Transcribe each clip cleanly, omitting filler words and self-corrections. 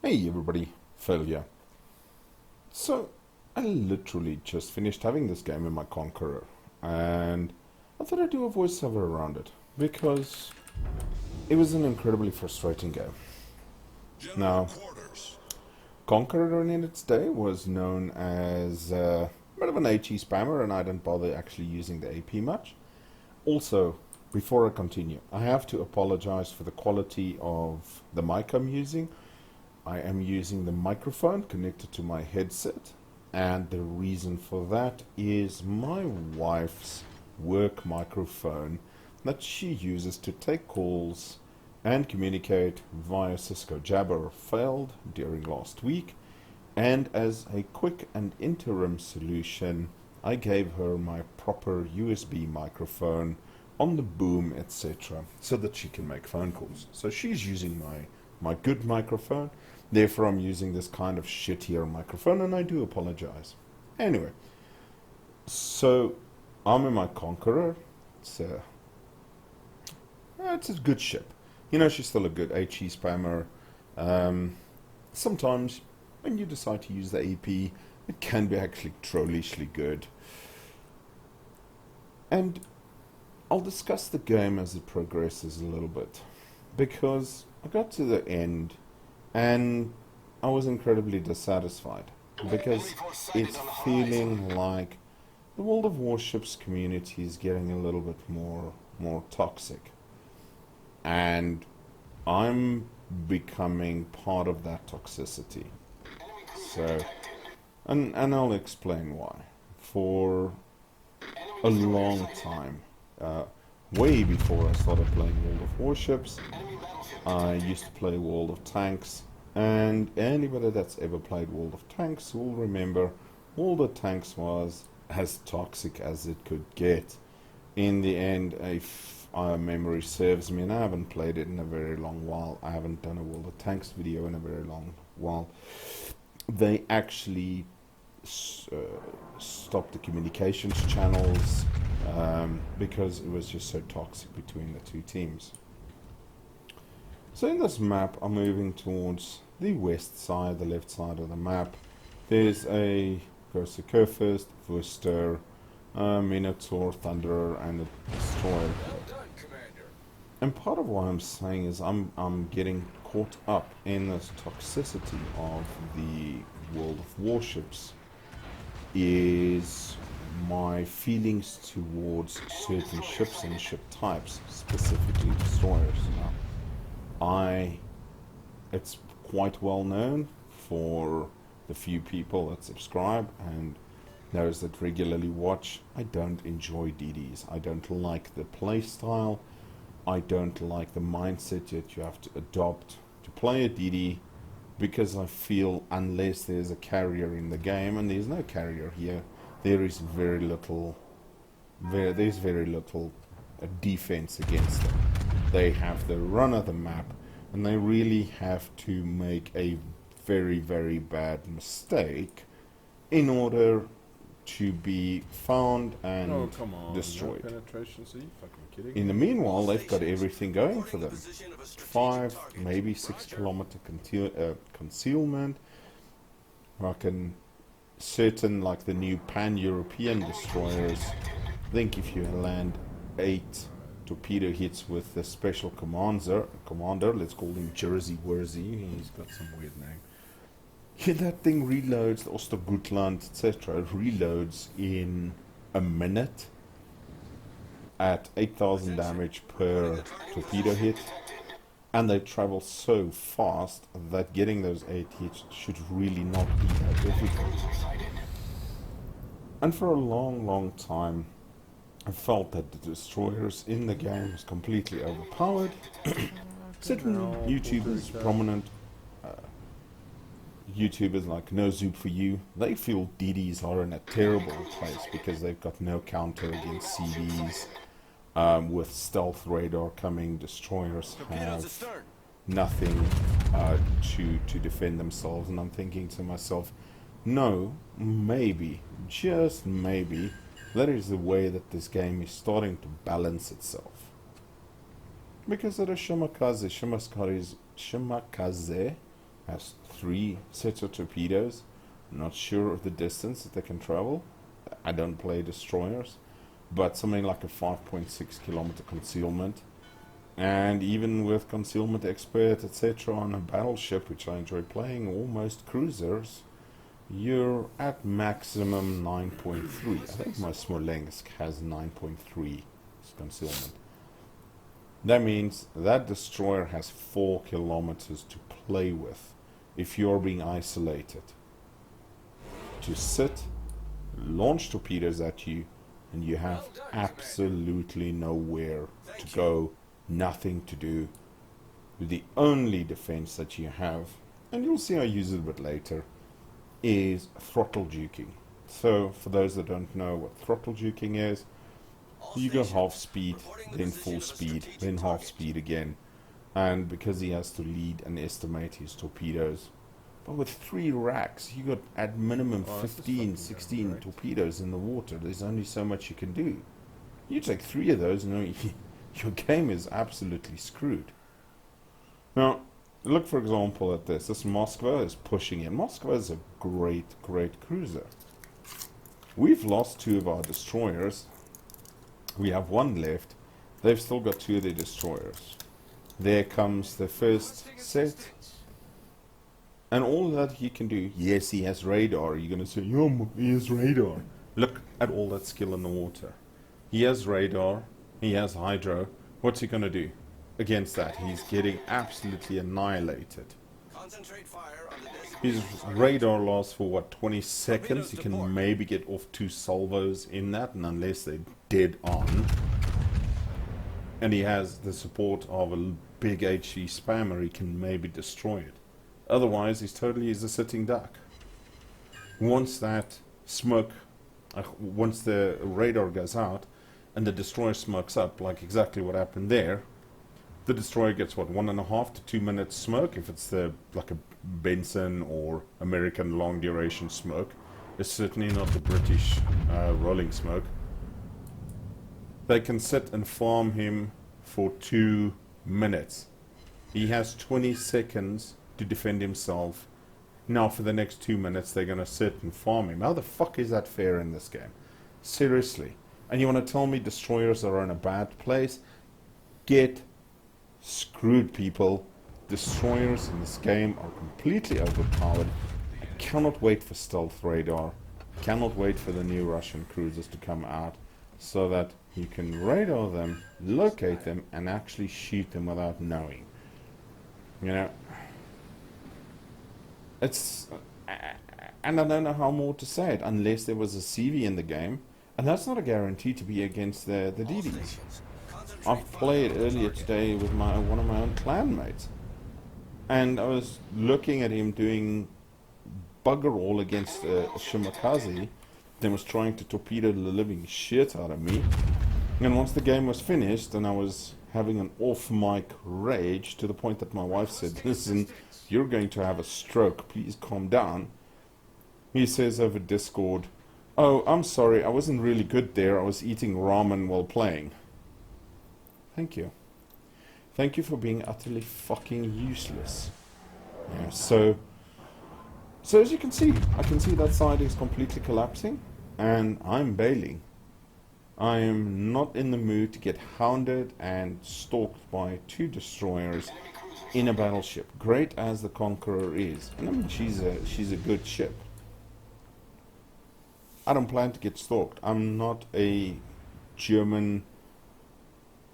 Hey everybody, failure. So, I literally just finished having this game in my Conqueror, and I thought I'd do a voiceover around it, because it was an incredibly frustrating game. Now, Conqueror in its day was known as a bit of an HE spammer, and I didn't bother actually using the AP much. Also, before I continue, I have to apologize for the quality of the mic I'm using. I am using the microphone connected to my headset, and the reason for that is my wife's work microphone that she uses to take calls and communicate via Cisco Jabber failed during last week, and as a quick and interim solution I gave her my proper USB microphone on the boom, etc., so that she can make phone calls. So she's using my good microphone. Therefore, I'm using this kind of shittier microphone, and I do apologize. Anyway, so I'm in my Conqueror. It's a good ship. You know, she's still a good HE spammer. Sometimes, when you decide to use the AP, it can be actually trollishly good. And I'll discuss the game as it progresses a little bit, because I got to the end and I was incredibly dissatisfied, because it's feeling like the World of Warships community is getting a little bit more toxic, and I'm becoming part of that toxicity. So, and I'll explain why. For a long time, way before I started playing World of Warships, I used to play World of Tanks, and anybody that's ever played World of Tanks will remember World of Tanks was as toxic as it could get. In the end, if memory serves me, and I haven't played it in a very long while, I haven't done a World of Tanks video in a very long while, they actually stopped the communications channels because it was just so toxic between the two teams. So in this map, I'm moving towards the west side, the left side of the map. There's a Kursakurfist, Worcester, Minotaur, Thunderer, and a Destroyer. And part of what I'm saying is I'm getting caught up in this toxicity of the World of Warships is my feelings towards certain ships and ship types, specifically destroyers. It's quite well known for the few people that subscribe and those that regularly watch. I don't enjoy DDs. I don't like the play style. I don't like the mindset that you have to adopt to play a DD, because I feel unless there's a carrier in the game, and there's no carrier here, there's very little defense against them. They have the run of the map, and they really have to make a very, very bad mistake in order to be found and destroyed. No penetration, so you fucking kidding In the meanwhile, they've got everything going for them. 5, maybe 6 kilometer concealment. Certain, like the new pan-European destroyers, I think if you land 8 torpedo hits with the special commander, let's call him Jersey Wursey, he's got some weird name. Yeah, that thing reloads, the Ostergutland, etc., reloads in a minute at 8,000 damage per torpedo hit, and they travel so fast that getting those 8 hits should really not be that difficult. And for a long time, I felt that the destroyers in the game was completely overpowered. Certain YouTubers, prominent YouTubers like No Zoop for You, they feel DDs are in a terrible place because they've got no counter against CVs. With stealth radar coming, destroyers have nothing to defend themselves, and I'm thinking to myself, no, maybe, just maybe, that is the way that this game is starting to balance itself. Because there are Shimakaze has 3 sets of torpedoes. Not sure of the distance that they can travel. I don't play destroyers, but something like a 5.6 kilometer concealment. And even with concealment expert, etc., on a battleship, which I enjoy playing, or most cruisers, you're at maximum 9.3. I think my Smolensk has 9.3 concealment. That means that destroyer has 4 kilometers to play with if you're being isolated. To sit, launch torpedoes at you, and you have absolutely nowhere to go, nothing to do. The only defense that you have, and you'll see I use it a bit later, is throttle juking. So for those that don't know what throttle juking is, you go half speed, then full speed, then half speed again. And because he has to lead and estimate his torpedoes, but with 3 racks, you got at minimum 15, 16 torpedoes in the water. There's only so much you can do. You take 3 of those and your game is absolutely screwed. Now, look for example at this. This Moskva is pushing in. Moskva is a great cruiser. We've lost 2 of our destroyers. We have 1 left. They've still got 2 of their destroyers. There comes the first set. And all that he can do, yes, he has radar. You're going to say, yo, he has radar. Look at all that skill in the water. He has radar. He has hydro. What's he going to do against that? He's getting absolutely annihilated. His radar lasts for, what, 20 seconds? He can maybe get off 2 salvos in that, and unless they're dead on. And he has the support of a big HE spammer, he can maybe destroy it. Otherwise, he's totally a sitting duck. Once that smoke, once the radar goes out, and the destroyer smokes up, like exactly what happened there, the destroyer gets, what, 1.5 to 2 minutes smoke, if it's like a Benson or American long duration smoke. It's certainly not the British rolling smoke. They can sit and farm him for 2 minutes. He has 20 seconds to defend himself. Now for the next 2 minutes they're going to sit and farm him. How the fuck is that fair in this game? Seriously. And you want to tell me destroyers are in a bad place? Get screwed, people. Destroyers in this game are completely overpowered. I cannot wait for stealth radar. I cannot wait for the new Russian cruisers to come out so that you can radar them, locate them, and actually shoot them without knowing. You know, it's, and I don't know how more to say it, unless there was a CV in the game, and that's not a guarantee to be against the DDs. I've played earlier today with one of my own clanmates, and I was looking at him doing bugger all against a Shimakaze, then was trying to torpedo the living shit out of me, and once the game was finished, and I was having an off-mic rage to the point that my wife said, listen, you're going to have a stroke, please calm down. He says over Discord, oh, I'm sorry, I wasn't really good there, I was eating ramen while playing. Thank you. Thank you for being utterly fucking useless. Yeah, so as you can see, I can see that side is completely collapsing, and I'm bailing. I am not in the mood to get hounded and stalked by 2 destroyers in a battleship, great as the Conqueror is. And I mean, she's a good ship. I don't plan to get stalked. I'm not a German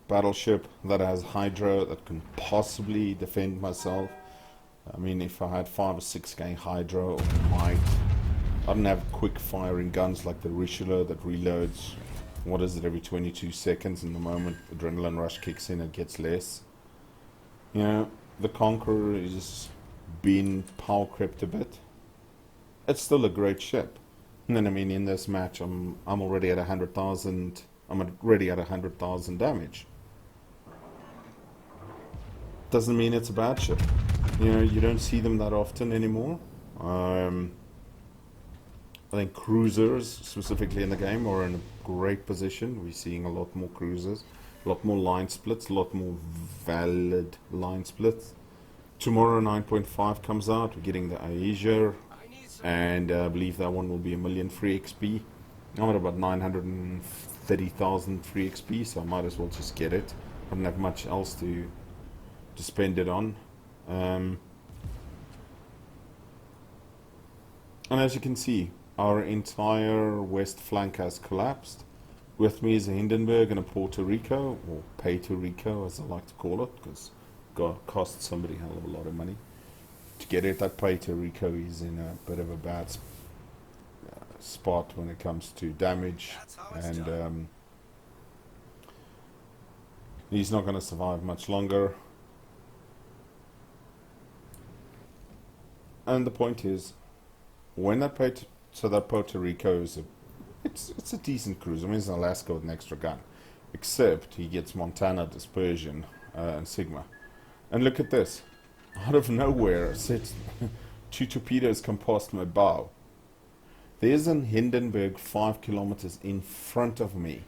battleship that has hydro that can possibly defend myself. I mean, if I had 5 or 6 gang hydro, I don't have quick firing guns like the Richelieu that reloads, what is it, every 22 seconds, and the moment adrenaline rush kicks in it gets less. You know, the Conqueror is been power crept a bit. It's still a great ship. And then I mean, in this match I'm already at 100,000. I'm already at 100,000 damage. Doesn't mean it's a bad ship. You know, you don't see them that often anymore. I think cruisers, specifically in the game, are in a great position. We're seeing a lot more cruisers, a lot more line splits, a lot more valid line splits. Tomorrow 9.5 comes out. We're getting the Asia, and I believe that one will be 1,000,000 free XP. I'm at about 930,000 free XP, so I might as well just get it. I don't have much else to spend it on. And as you can see, our entire west flank has collapsed. With me is a Hindenburg and a Puerto Rico, or Puerto Rico as I like to call it, because it cost somebody a hell of a lot of money to get it. That Puerto Rico is in a bit of a bad spot when it comes to damage, and he's not going to survive much longer. And the point is, when that Puerto Rico is it's a decent cruise. I mean, it's an Alaska with an extra gun, except he gets Montana, Dispersion, and Sigma. And look at this, out of nowhere, two torpedoes come past my bow. There's an Hindenburg 5 kilometers in front of me.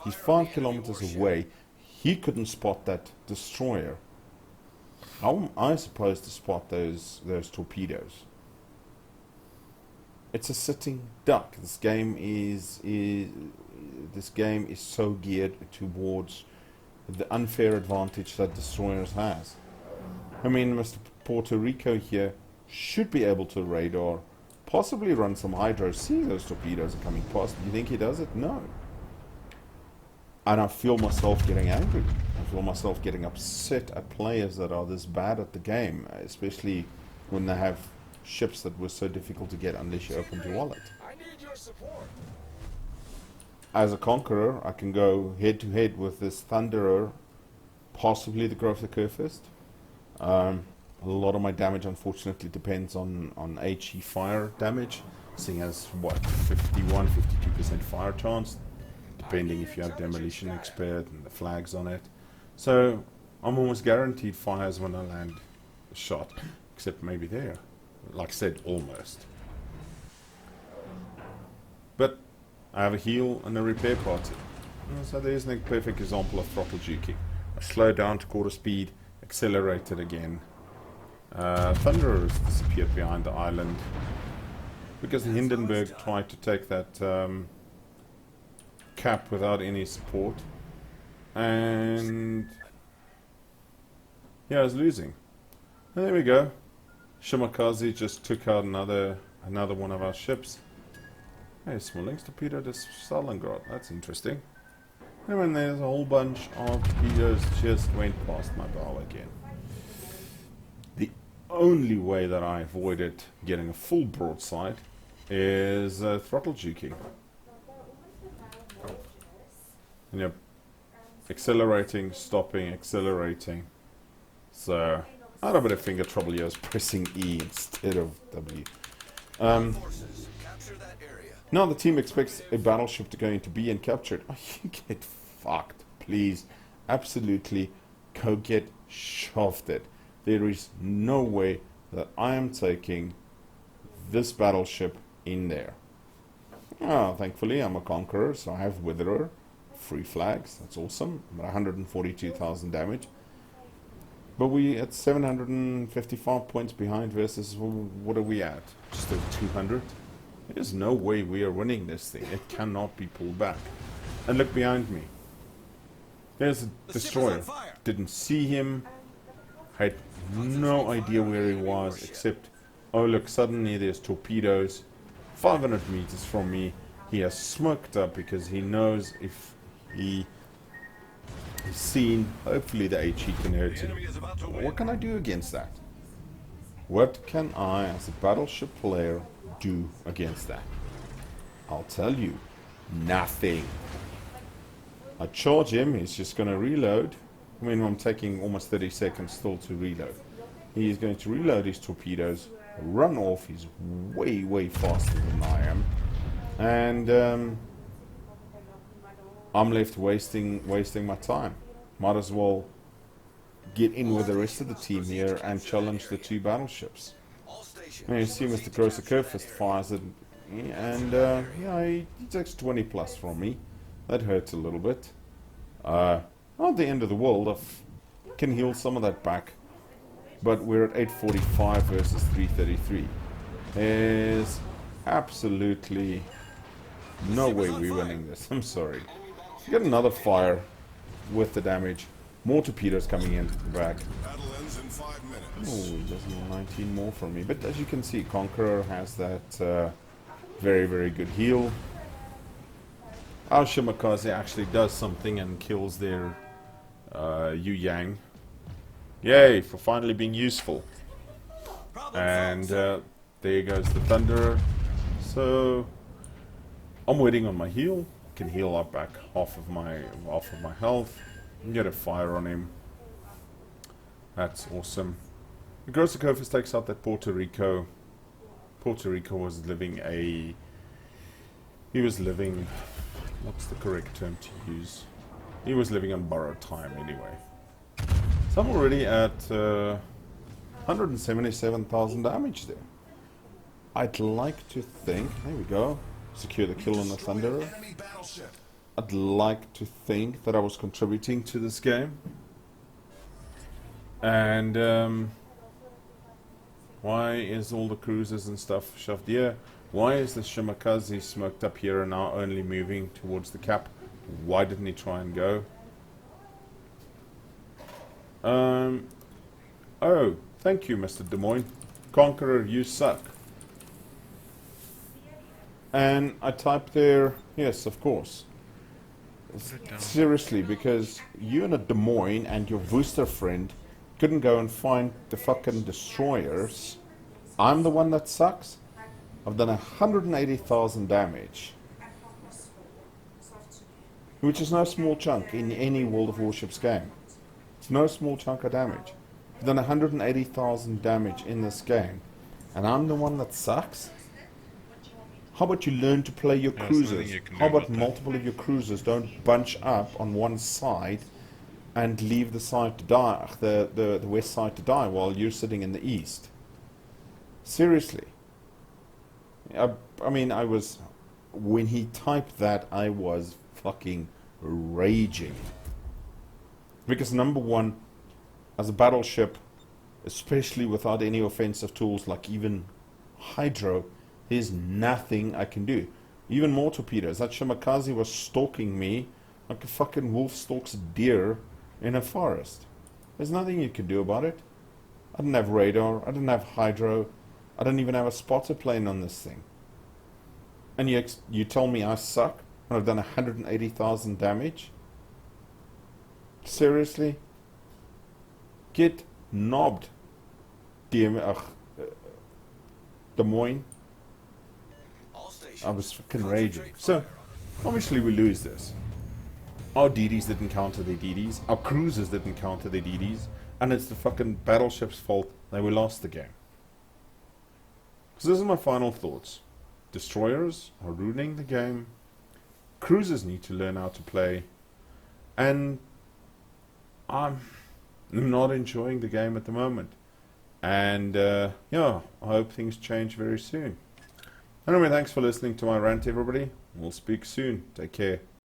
He's 5 kilometers away. He couldn't spot that destroyer. How am I supposed to spot those torpedoes? It's a sitting duck. This game is so geared towards the unfair advantage that destroyers has. I mean, Mr. Puerto Rico here should be able to radar, possibly run some hydro, seeing those torpedoes are coming past. Do you think he does it? No. And I feel myself getting angry. I feel myself getting upset at players that are this bad at the game, especially when they have ships that were so difficult to get unless you opened your wallet. I need your support. As a conqueror, I can go head to head with this Thunderer, possibly the Growth of Curfist. A lot of my damage, unfortunately, depends on HE fire damage, seeing as, what, 51-52% fire chance, depending if you have Demolition Expert and the flags on it. So, I'm almost guaranteed fires when I land a shot, except maybe there. Like I said, almost. But I have a heal and a repair party. So there's a perfect example of throttle juking. I slow down to quarter speed, accelerate it again. Thunderer has disappeared behind the island because the Hindenburg tried to take that cap without any support, and yeah, I was losing. And there we go. Shimakaze just took out another one of our ships. Hey, Smolings torpedoed Stalingrad. That's interesting. And when there's a whole bunch of torpedoes just went past my bow again. The only way that I avoided getting a full broadside is throttle juking. And you're accelerating, stopping, accelerating. So I had a bit of finger trouble here. I was pressing E instead of W. Now the team expects a battleship to go into B and capture it. Oh, you get fucked. Please. Absolutely go get shafted. There is no way that I am taking this battleship in there. Oh, thankfully I'm a conqueror, so I have Witherer. Free flags. That's awesome. I'm at 142,000 damage. But we at 755 points behind versus, what are we at? Just over 200? There's no way we are winning this thing. It cannot be pulled back. And look behind me. There's a destroyer. Didn't see him. Had no idea where he was, except, oh look, suddenly there's torpedoes 500 meters from me. He has smoked up because he knows if he seen, hopefully the HE can hurt him. What can I do against that? What can I, as a battleship player, do against that? I'll tell you, nothing. I charge him, he's just going to reload. I mean, I'm taking almost 30 seconds still to reload. He's going to reload his torpedoes, run off. He's way, way faster than I am. And I'm left wasting my time. Might as well get in with the rest of the team here and challenge the two battleships. And you see Mr. Grosser Curfist fires it, and yeah, he takes 20 plus from me. That hurts a little bit. Not the end of the world. I can heal some of that back. but we're at 845 versus 333. There's absolutely no way we're winning this. I'm sorry. Get another fire with the damage. More torpedoes coming in the back. Oh, he doesn't 19 more from me. But as you can see, Conqueror has that very, very good heal. Our Shimakaze actually does something and kills their Yu Yang. Yay, for finally being useful. And there goes the Thunderer. So I'm waiting on my heal. Can heal up back half of my health and get a fire on him. That's awesome. The Grossakofis takes out that Puerto Rico. Puerto Rico was living what's the correct term to use? He was living on borrowed time anyway. So I'm already at 177,000 damage there. I'd like to think, there we go, secure the kill on the Thunderer. I'd like to think that I was contributing to this game. And why is all the cruisers and stuff shoved here? Why is the Shimakaze smoked up here and now only moving towards the cap? Why didn't he try and go? Oh, thank you, Mr. Des Moines. Conqueror, you suck. And I typed there, yes, of course. Seriously, because you and a Des Moines and your Worcester friend couldn't go and find the fucking destroyers. I'm the one that sucks. I've done 180,000 damage, which is no small chunk in any World of Warships game. It's no small chunk of damage. I've done 180,000 damage in this game, and I'm the one that sucks? How about you learn to play your cruisers? How about multiple of your cruisers don't bunch up on one side and leave the side to die, the west side to die, while you're sitting in the east? Seriously. I mean, when he typed that, I was fucking raging. Because number one, as a battleship, especially without any offensive tools like even Hydro, there's nothing I can do. Even more torpedoes. That Shimakaze was stalking me like a fucking wolf stalks a deer in a forest. There's nothing you can do about it. I didn't have radar. I didn't have Hydro. I don't even have a spotter plane on this thing. And you tell me I suck when I've done 180,000 damage? Seriously? Get knobbed, Des Moines. I was fucking raging. So, obviously we lose this. Our DDs didn't counter their DDs. Our cruisers didn't counter their DDs. And it's the fucking battleship's fault that we lost the game. So those are my final thoughts. Destroyers are ruining the game. Cruisers need to learn how to play. And I'm not enjoying the game at the moment. And yeah, I hope things change very soon. Anyway, thanks for listening to my rant, everybody. We'll speak soon. Take care.